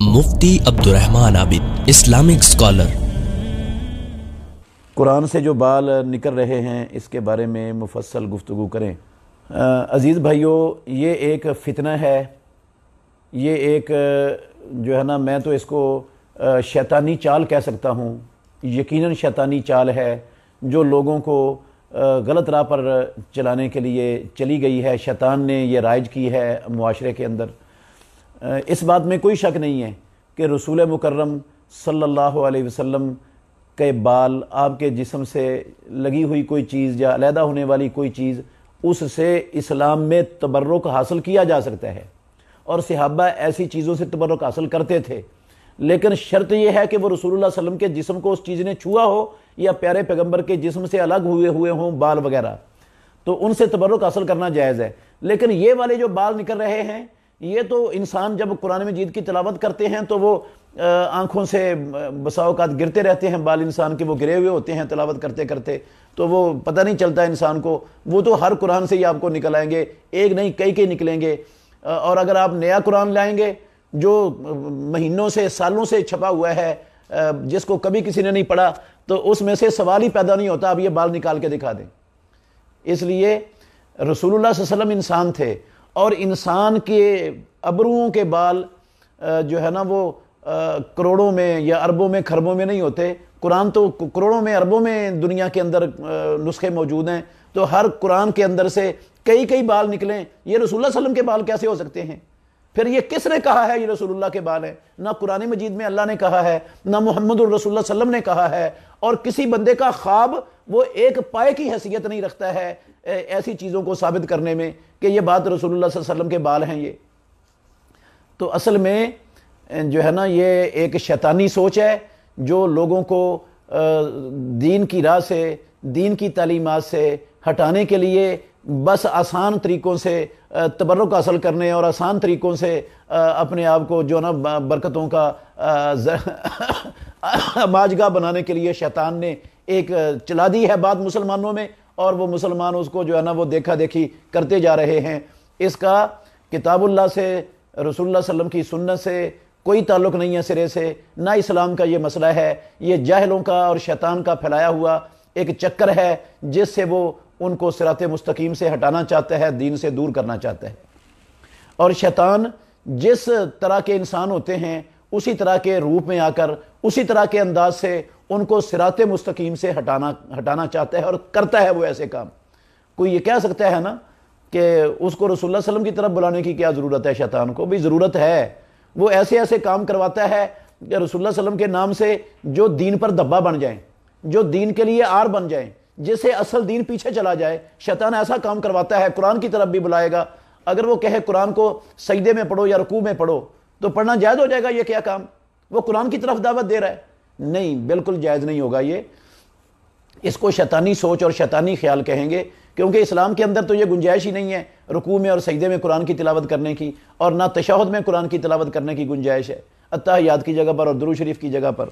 مفتی عبدالرحمن عابد، Islamic scholar. قرآن سے جو بال نکل رہے ہیں اس کے بارے میں مفصل گفتگو کریں۔ عزیز بھائیو، یہ ایک فتنہ ہے، یہ ایک جو ہے نا، میں تو اس کو شیطانی چال کہہ سکتا ہوں۔ یقیناً شیطانی چال ہے جو لوگوں کو غلط راہ پر چلانے کے لیے چلی گئی ہے، شیطان نے یہ رائج کی ہے معاشرے کے اندر۔ اس بات میں کوئی شک نہیں ہے کہ رسول مکرم صلی اللہ علیہ وسلم کے بال، آپ کے جسم سے لگی ہوئی کوئی چیز یا علیحدہ ہونے والی کوئی چیز، اس سے اسلام میں تبرک حاصل کیا جا سکتا ہے، اور صحابہ ایسی چیزوں سے تبرک حاصل کرتے تھے، لیکن شرط یہ ہے کہ وہ رسول اللہ صلی اللہ علیہ وسلم کے جسم کو اس چیز نے چھوا ہو یا پیارے پیغمبر کے جسم سے الگ ہوئے ہوں بال وغیرہ، تو ان سے تبرک حاصل کرنا جائز ہے۔ لیکن یہ والے جو بال نکل رہے ہیں، یہ تو انسان جب قرآن مجید کی تلاوت کرتے ہیں تو وہ آنکھوں سے بسا اوقات گرتے رہتے ہیں، بال انسان کے وہ گرے ہوئے ہوتے ہیں تلاوت کرتے کرتے، تو وہ پتہ نہیں چلتا انسان کو، وہ تو ہر قرآن سے ہی آپ کو نکل آئیں گے، ایک نہیں کئی نکلیں گے۔ اور اگر آپ نیا قرآن لائیں گے جو مہینوں سے سالوں سے چھپا ہوا ہے، جس کو کبھی کسی نے نہیں پڑھا، تو اس میں سے سوال ہی پیدا نہیں ہوتا آپ یہ بال نکال کے دکھا دیں۔ اس لیے رسول اللہ صلی اللہ علیہ وسلم انسان تھے، اور انسان کے ابروؤں کے بال جو ہے نا وہ کروڑوں میں یا اربوں میں کھربوں میں نہیں ہوتے۔ قرآن تو کروڑوں میں اربوں میں دنیا کے اندر نسخے موجود ہیں، تو ہر قرآن کے اندر سے کئی بال نکلیں، یہ رسول اللہ صلی اللہ علیہ وسلم کے بال کیسے ہو سکتے ہیں؟ پھر یہ کس نے کہا ہے یہ رسول اللہ کے بال ہیں؟ نہ قرآن مجید میں اللہ نے کہا ہے، نہ محمد الرسول اللہ صلی اللہ علیہ وسلم نے کہا ہے، اور کسی بندے کا خواب وہ ایک پائے کی حیثیت نہیں رکھتا ہے ایسی چیزوں کو ثابت کرنے میں کہ یہ بات رسول اللہ صلی اللہ علیہ وسلم کے بال ہیں۔ یہ تو اصل میں جو ہے نا یہ ایک شیطانی سوچ ہے جو لوگوں کو دین کی راہ سے، دین کی تعلیمات سے ہٹانے کے لیے بس آسان طریقوں سے تبرک حاصل کرنے اور آسان طریقوں سے اپنے آپ کو جو نا برکتوں کا ماجگاہ بنانے کے لیے شیطان نے ایک چلا دی ہے بات مسلمانوں میں، اور وہ مسلمان اس کو جو ہے نا وہ دیکھا دیکھی کرتے جا رہے ہیں۔ اس کا کتاب اللہ سے، رسول اللہ صلی اللہ علیہ وسلم کی سنت سے کوئی تعلق نہیں ہے سرے سے، نہ اسلام کا یہ مسئلہ ہے، یہ جاہلوں کا اور شیطان کا پھیلایا ہوا ایک چکر ہے جس سے وہ ان کو صراط مستقیم سے ہٹانا چاہتا ہے، دین سے دور کرنا چاہتا ہے۔ اور شیطان جس طرح کے انسان ہوتے ہیں اسی طرح کے روپ میں آ کر، اسی طرح کے انداز سے ان کو صراط مستقیم سے ہٹانا چاہتا ہے، اور کرتا ہے وہ ایسے کام۔ کوئی یہ کہہ سکتا ہے نا کہ اس کو رسول اللہ صلی اللہ علیہ وسلم کی طرف بلانے کی کیا ضرورت ہے؟ شیطان کو بھی ضرورت ہے، وہ ایسے کام کرواتا ہے کہ رسول اللہ صلی اللہ علیہ وسلم کے نام سے جو دین پر دھبا بن جائیں، جو دین کے لیے آر بن جائیں، جس سے اصل دین پیچھے چلا جائے۔ شیطان ایسا کام کرواتا ہے، قرآن کی طرف بھی بلائے گا۔ اگر وہ کہے قرآن کو سجدے میں پڑھو یا رکوع میں پڑھو تو پڑھنا جائز ہو جائے گا؟ یہ کیا کام؟ وہ قرآن کی طرف دعوت دے رہا ہے؟ نہیں، بالکل جائز نہیں ہوگا یہ۔ اس کو شیطانی سوچ اور شیطانی خیال کہیں گے، کیونکہ اسلام کے اندر تو یہ گنجائش ہی نہیں ہے رکوع میں اور سجدے میں قرآن کی تلاوت کرنے کی، اور نہ تشہد میں قرآن کی تلاوت کرنے کی گنجائش ہے، اتحیات کی جگہ پر اور درود شریف کی جگہ پر۔